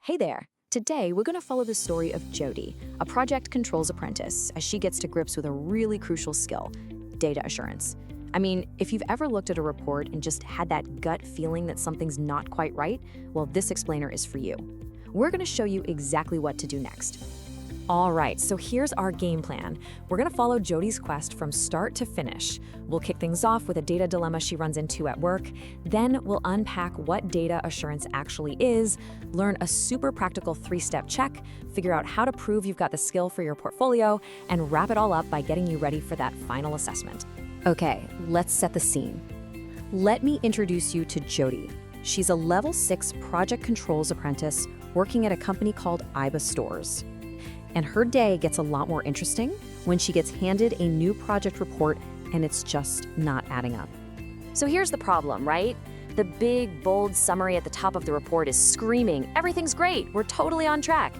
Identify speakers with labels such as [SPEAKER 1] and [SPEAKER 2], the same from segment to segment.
[SPEAKER 1] Hey there! Today, we're going to follow the story of Jody, a project controls apprentice, as she gets to grips with a really crucial skill, data assurance. I mean, if you've ever looked at a report and just had that gut feeling that something's not quite right, well, this explainer is for you. We're going to show you exactly what to do next. All right, so here's our game plan. We're going to follow Jody's quest from start to finish. We'll kick things off with a data dilemma she runs into at work. Then we'll unpack what data assurance actually is, learn a super practical 3-step check, figure out how to prove you've got the skill for your portfolio, and wrap it all up by getting you ready for that final assessment. Okay, let's set the scene. Let me introduce you to Jody. She's a level 6 project controls apprentice working at a company called IBA Stores. And her day gets a lot more interesting when she gets handed a new project report and it's just not adding up.
[SPEAKER 2] So here's the problem, right? The big, bold summary at the top of the report is screaming, "Everything's great, we're totally on track."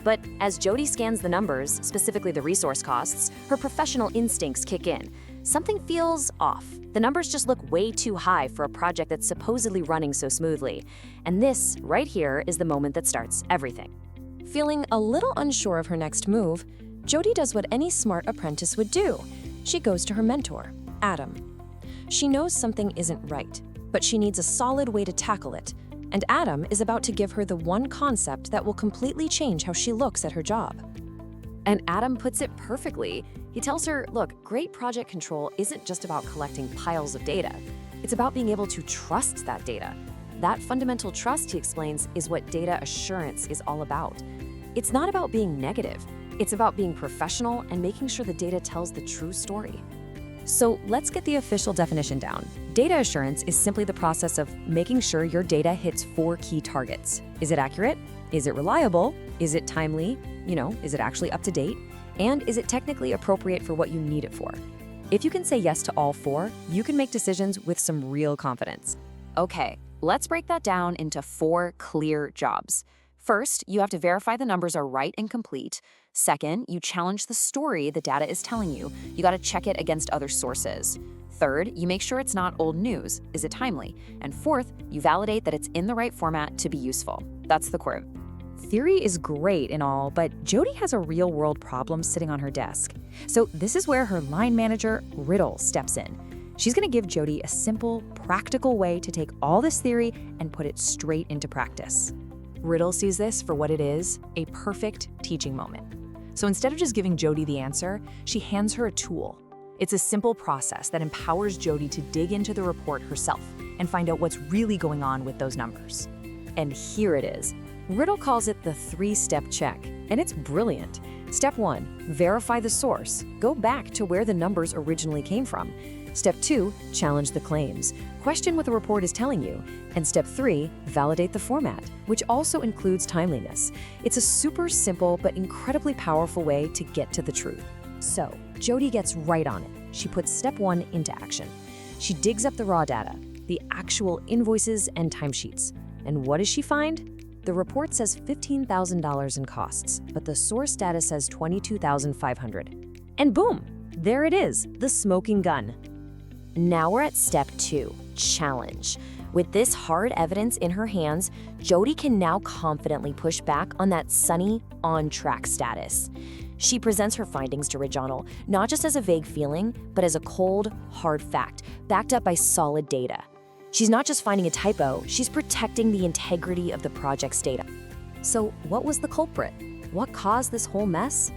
[SPEAKER 2] But as Jody scans the numbers, specifically the resource costs, her professional instincts kick in. Something feels off. The numbers just look way too high for a project that's supposedly running so smoothly. And this, right here, is the moment that starts everything.
[SPEAKER 3] Feeling a little unsure of her next move, Jody does what any smart apprentice would do. She goes to her mentor, Adam. She knows something isn't right, but she needs a solid way to tackle it, and Adam is about to give her the one concept that will completely change how she looks at her job.
[SPEAKER 2] And Adam puts it perfectly. He tells her, look, great project control isn't just about collecting piles of data. It's about being able to trust that data. That fundamental trust, he explains, is what data assurance is all about. It's not about being negative. It's about being professional and making sure the data tells the true story.
[SPEAKER 1] So let's get the official definition down. Data assurance is simply the process of making sure your data hits 4 key targets. Is it accurate? Is it reliable? Is it timely? Is it actually up to date? And is it technically appropriate for what you need it for? If you can say yes to all 4, you can make decisions with some real confidence.
[SPEAKER 2] Okay, let's break that down into 4 clear jobs. First, you have to verify the numbers are right and complete. Second, you challenge the story the data is telling you. You got to check it against other sources. Third, you make sure it's not old news. Is it timely? And fourth, you validate that it's in the right format to be useful. That's the core.
[SPEAKER 1] Theory is great and all, but Jody has a real-world problem sitting on her desk. So this is where her line manager, Riddle, steps in. She's going to give Jody a simple, practical way to take all this theory and put it straight into practice. Riddle sees this for what it is, a perfect teaching moment. So instead of just giving Jody the answer, she hands her a tool. It's a simple process that empowers Jody to dig into the report herself and find out what's really going on with those numbers. And here it is. Riddle calls it the 3-step check, and it's brilliant. Step 1, verify the source. Go back to where the numbers originally came from. Step 2, challenge the claims. Question what the report is telling you. And step 3, validate the format, which also includes timeliness. It's a super simple but incredibly powerful way to get to the truth. So, Jody gets right on it. She puts step 1 into action. She digs up the raw data, the actual invoices and timesheets. And what does she find? The report says $15,000 in costs, but the source data says $22,500. And boom, there it is, the smoking gun.
[SPEAKER 2] Now we're at step 2, challenge. With this hard evidence in her hands, Jody can now confidently push back on that sunny, on-track status. She presents her findings to Riddle, not just as a vague feeling, but as a cold, hard fact, backed up by solid data. She's not just finding a typo, she's protecting the integrity of the project's data.
[SPEAKER 1] So what was the culprit? What caused this whole mess?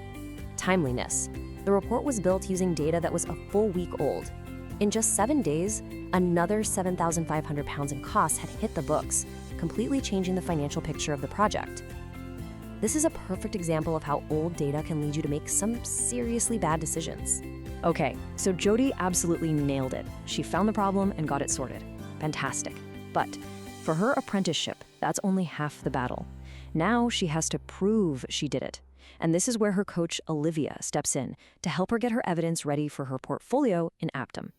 [SPEAKER 1] Timeliness. The report was built using data that was a full week old. In just 7 days, another £7,500 in costs had hit the books, completely changing the financial picture of the project. This is a perfect example of how old data can lead you to make some seriously bad decisions. Okay, so Jody absolutely nailed it. She found the problem and got it sorted. Fantastic. But for her apprenticeship, that's only half the battle. Now she has to prove she did it. And this is where her coach, Olivia, steps in to help her get her evidence ready for her portfolio in Aptum.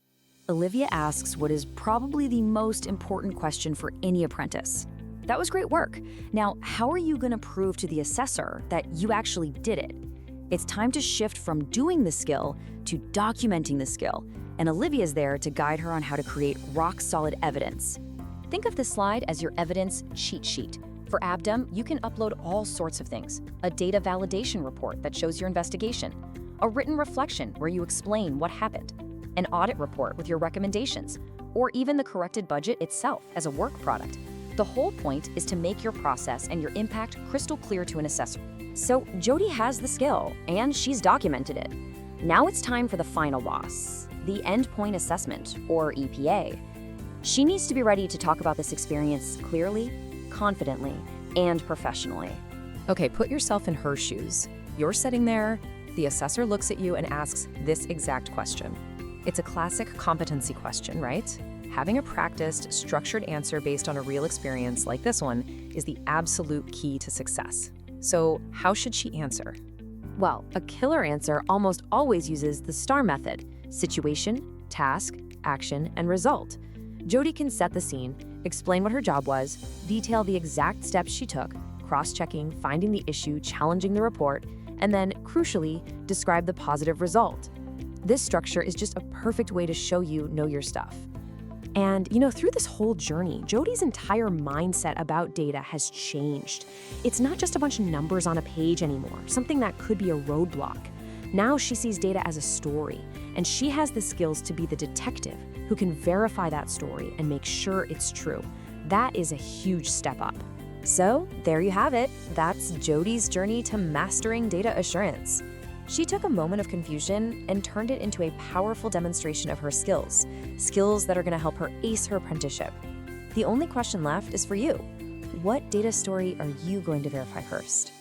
[SPEAKER 1] Olivia asks what is probably the most important question for any apprentice. That was great work. Now, how are you going to prove to the assessor that you actually did it? It's time to shift from doing the skill to documenting the skill, and Olivia's there to guide her on how to create rock-solid evidence. Think of this slide as your evidence cheat sheet. For Abdem, you can upload all sorts of things. A data validation report that shows your investigation, a written reflection where you explain what happened, an audit report with your recommendations, or even the corrected budget itself as a work product. The whole point is to make your process and your impact crystal clear to an assessor.
[SPEAKER 2] So Jody has the skill, and she's documented it. Now it's time for the final boss, the endpoint assessment, or EPA. She needs to be ready to talk about this experience clearly, confidently, and professionally.
[SPEAKER 3] Okay, put yourself in her shoes. You're sitting there, the assessor looks at you and asks this exact question. It's a classic competency question, right? Having a practiced, structured answer based on a real experience like this one is the absolute key to success. So, how should she answer?
[SPEAKER 2] Well, a killer answer almost always uses the STAR method: situation, task, action, and result. Jody can set the scene, explain what her job was, detail the exact steps she took, cross-checking, finding the issue, challenging the report, and then, crucially, describe the positive result. This structure is just a perfect way to show you know your stuff. And, through this whole journey, Jody's entire mindset about data has changed. It's not just a bunch of numbers on a page anymore, something that could be a roadblock. Now she sees data as a story, and she has the skills to be the detective who can verify that story and make sure it's true. That is a huge step up. So, there you have it. That's Jody's journey to mastering data assurance. She took a moment of confusion and turned it into a powerful demonstration of her skills that are going to help her ace her apprenticeship. The only question left is for you. What data story are you going to verify first?